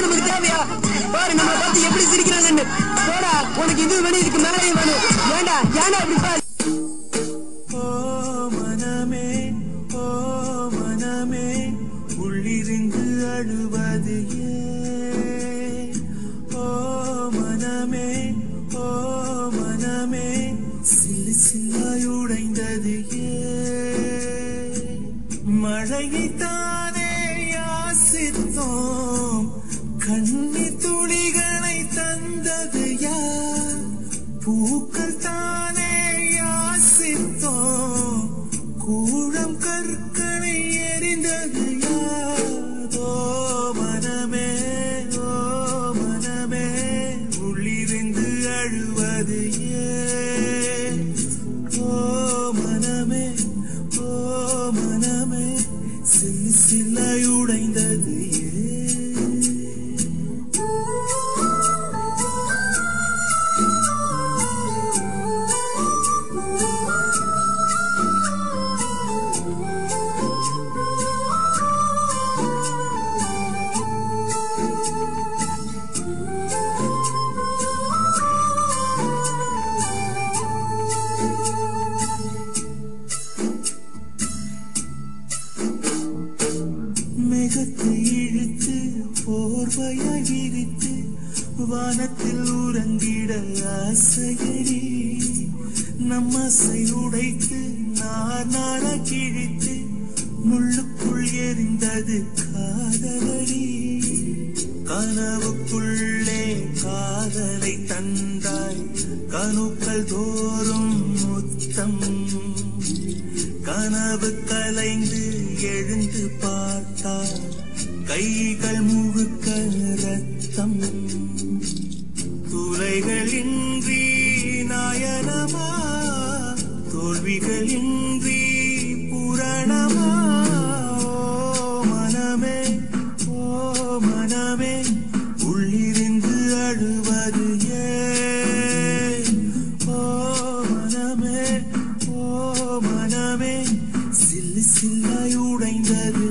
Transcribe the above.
நமக்கு தேவையா பாரு நம்ம பார்த்து எப்படி சிரிக்கிறாங்கன்னு போடா உனக்கு இது வேணும் இதுக்கு மேலேயும் வேணும் ஏண்டா ஏண்டா இப்படி பாரு ஓ மனமே உள்ளிருந்து அழுவது ஓ மனமே சில்லு சில்லாயுடைந்தது மழையை தானே யாசித்தோம் கண்ணீர் துளிகளை தந்தது யார் பூக்கள் தானே யாசித்தோம் கூழம் கற்களை எரிந்தது யார் ஓ மனமே உள்ளிருந்து அழுவது ஓ மனமே சில்லு சில்லாயுடைந்தது மேகத்தை இழுத்து போர்வையாய் விரித்து வானத்தில் உறங்கிட ஆசையடி நம்மசை உடைத்து நார கிழித்து முள்ளுக்குள் எரிந்தது காதலடி கனவுக்குள்ளே காதலை தந்தாய் கணுக்கள் தோறும் முத்தம் கனவு கலைந்து எழுந்து பார்த்தார் கைகள் முழுக்க ரத்தம் துளைகளின்றி நாயனமா தோல்விகளின்றி புரணமா ஓ மனமே உள்ளிருந்து அழுவது ஓ மனமே சில்லு சில்லாயுடைந்தது